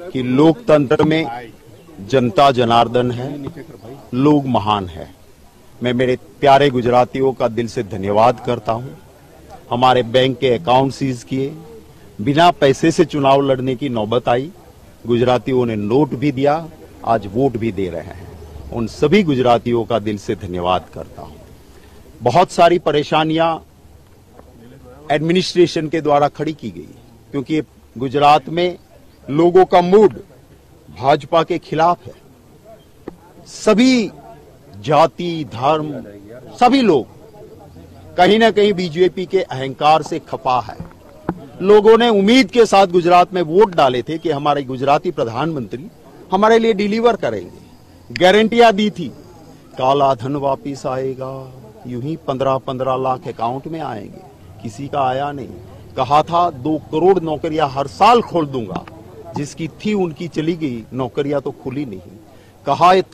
कि लोकतंत्र में जनता जनार्दन है, लोग महान है। मैं मेरे प्यारे गुजरातियों का दिल से धन्यवाद करता हूं। हमारे बैंक के अकाउंट सीज किए, बिना पैसे से चुनाव लड़ने की नौबत आई, गुजरातियों ने नोट भी दिया, आज वोट भी दे रहे हैं। उन सभी गुजरातियों का दिल से धन्यवाद करता हूं। बहुत सारी परेशानियां एडमिनिस्ट्रेशन के द्वारा खड़ी की गई, क्योंकि गुजरात में लोगों का मूड भाजपा के खिलाफ है। सभी जाति, धर्म, सभी लोग कहीं ना कहीं बीजेपी के अहंकार से खफा है। लोगों ने उम्मीद के साथ गुजरात में वोट डाले थे कि हमारे गुजराती प्रधानमंत्री हमारे लिए डिलीवर करेंगे। गारंटियां दी थी, काला धन वापिस आएगा, यूं ही 15-15 लाख अकाउंट में आएंगे, किसी का आया नहीं। कहा था 2 करोड़ नौकरियां हर साल खोल दूंगा, जिसकी थी उनकी चली गई, नौकरियां तो खुली नहीं।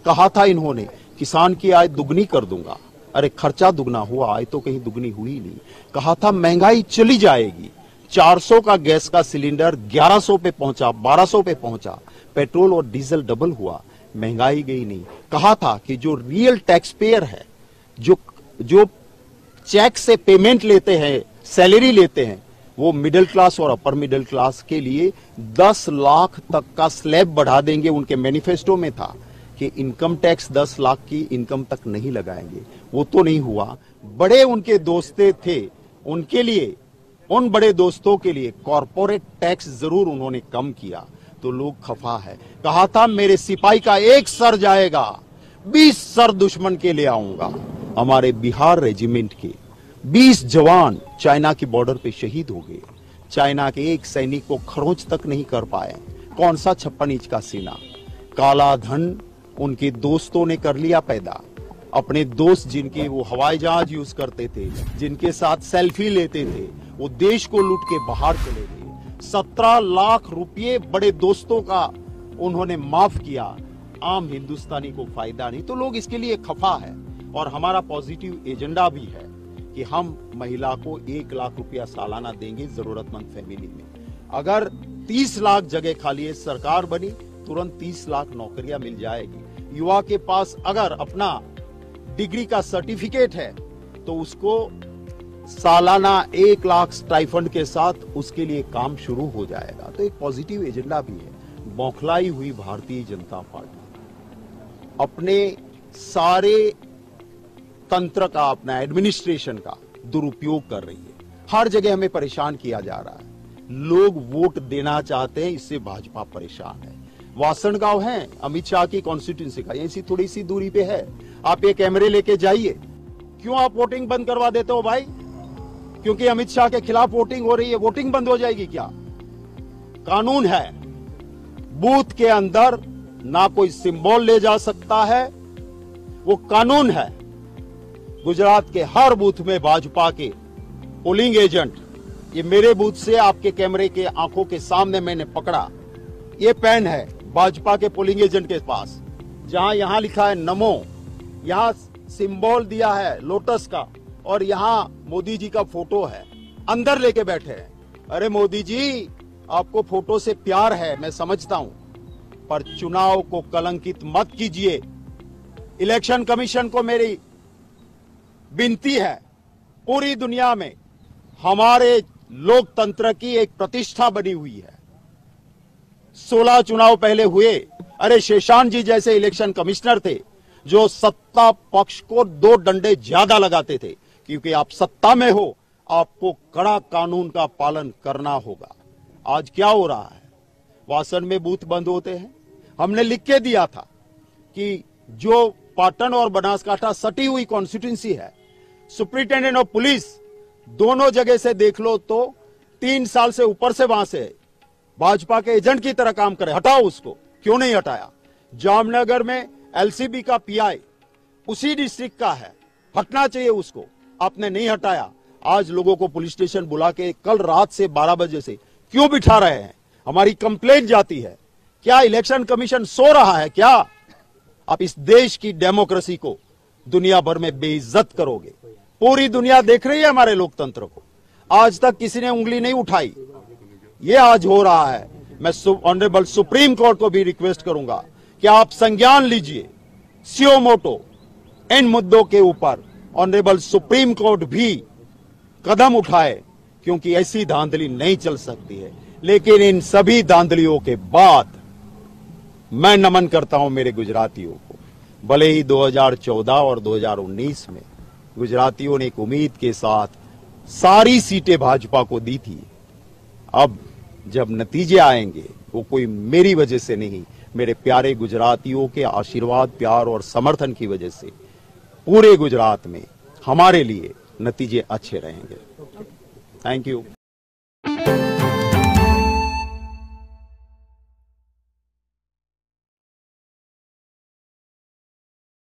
कहा था इन्होंने किसान की आय दुगनी कर दूंगा, अरे खर्चा दुगना हुआ, आय तो कहीं दुगनी हुई नहीं। कहा था महंगाई चली जाएगी, 400 का गैस का सिलेंडर 1100 पे पहुंचा, 1200 पे पहुंचा, पेट्रोल और डीजल डबल हुआ, महंगाई गई नहीं। कहा था कि जो रियल टैक्स पेयर है, जो चेक से पेमेंट लेते हैं, सैलरी लेते हैं, वो मिडिल क्लास और अपर मिडिल क्लास के लिए 10 लाख तक का स्लैब बढ़ा देंगे। उनके मैनिफेस्टो में था कि इनकम टैक्स 10 लाख की इनकम तक नहीं लगाएंगे, वो तो नहीं हुआ। बड़े उनके दोस्त थे, उनके लिए, उन बड़े दोस्तों के लिए कॉर्पोरेट टैक्स जरूर उन्होंने कम किया, तो लोग खफा है। कहा था मेरे सिपाही का 1 सर जाएगा, 20 सर दुश्मन के ले आऊंगा। हमारे बिहार रेजिमेंट के 20 जवान चाइना की बॉर्डर पे शहीद हो गए। चाइना के एक सैनिक को खरोंच तक नहीं कर पाए। कौन सा 56 इंच का सीना। काला धन उनके दोस्तों ने कर लिया पैदा। अपने दोस्त जिनके वो हवाई जहाज यूज करते थे, जिनके साथ सेल्फी लेते थे, वो देश को लूट के बाहर चले गए। 17 लाख रुपए बड़े दोस्तों का उन्होंने माफ किया। आम हिंदुस्तानी को फायदा नहीं, तो लोग इसके लिए खफा है। और हमारा पॉजिटिव एजेंडा भी है कि हम महिला को 1 लाख रुपया सालाना देंगे जरूरतमंद फैमिली में। अगर 30 लाख जगह खाली है, सरकार बनी, तुरंत 30 लाख नौकरियां मिल जाएगी। युवा के पास अगर अपना डिग्री का सर्टिफिकेट है तो उसको सालाना 1 लाख स्टाइफंड के साथ उसके लिए काम शुरू हो जाएगा। तो एक पॉजिटिव एजेंडा भी है। बौखलाई हुई भारतीय जनता पार्टी अपने सारे तंत्र का, अपना एडमिनिस्ट्रेशन का दुरुपयोग कर रही है। हर जगह हमें परेशान किया जा रहा है। लोग वोट देना चाहते हैं, इससे भाजपा परेशान है। वासण गांव है अमित शाह की कॉन्स्टिट्यूंसी का, यहीं से थोड़ी सी दूरी पे है। आप ये कैमरे लेके जाइए। क्यों आप वोटिंग बंद करवा देते हो भाई? क्योंकि अमित शाह के खिलाफ वोटिंग हो रही है, वोटिंग बंद हो जाएगी क्या? कानून है, बूथ के अंदर ना कोई सिंबल ले जा सकता है, वो कानून है। गुजरात के हर बूथ में भाजपा के पोलिंग एजेंट, ये मेरे बूथ से आपके कैमरे के आंखों के सामने मैंने पकड़ा, ये पेन है भाजपा के पोलिंग एजेंट के पास, जहां यहां लिखा है नमो, यहां सिंबल दिया है लोटस का, और यहां मोदी जी का फोटो है, अंदर लेके बैठे हैं। अरे मोदी जी, आपको फोटो से प्यार है, मैं समझता हूं, पर चुनाव को कलंकित मत कीजिए। इलेक्शन कमीशन को मेरी विनती है, पूरी दुनिया में हमारे लोकतंत्र की एक प्रतिष्ठा बनी हुई है। 16 चुनाव पहले हुए। अरे शेषान जी जैसे इलेक्शन कमिश्नर थे जो सत्ता पक्ष को 2 डंडे ज्यादा लगाते थे, क्योंकि आप सत्ता में हो, आपको कड़ा कानून का पालन करना होगा। आज क्या हो रहा है? वासन में बूथ बंद होते हैं। हमने लिख के दिया था कि जो पाटन और बनासकांठा सटी हुई कॉन्स्टिट्यूंसी है, सुप्रिंटेंडेंट ऑफ पुलिस दोनों जगह से देख लो तो 3 साल से ऊपर से वहां से भाजपा के एजेंट की तरह काम करे, हटाओ उसको। क्यों नहीं हटाया? जामनगर में एलसीबी का पीआई उसी डिस्ट्रिक्ट का है, हटना चाहिए उसको, आपने नहीं हटाया। आज लोगों को पुलिस स्टेशन बुला के कल रात से 12 बजे से क्यों बिठा रहे हैं? हमारी कंप्लेंट जाती है। क्या इलेक्शन कमीशन सो रहा है क्या? आप इस देश की डेमोक्रेसी को दुनिया भर में बेइज्जत करोगे। पूरी दुनिया देख रही है हमारे लोकतंत्र को। आज तक किसी ने उंगली नहीं उठाई, ये आज हो रहा है। मैं ऑनरेबल सुप्रीम कोर्ट को भी रिक्वेस्ट करूंगा कि आप संज्ञान लीजिए सियो मोटो इन मुद्दों के ऊपर ऑनरेबल सुप्रीम कोर्ट भी कदम उठाए, क्योंकि ऐसी धांधली नहीं चल सकती है। लेकिन इन सभी धांधलियों के बाद मैं नमन करता हूं मेरे गुजरातियों को। भले ही 2014 और 2019 में गुजरातियों ने एक उम्मीद के साथ सारी सीटें भाजपा को दी थी, अब जब नतीजे आएंगे वो कोई मेरी वजह से नहीं, मेरे प्यारे गुजरातियों के आशीर्वाद, प्यार और समर्थन की वजह से पूरे गुजरात में हमारे लिए नतीजे अच्छे रहेंगे। Thank you.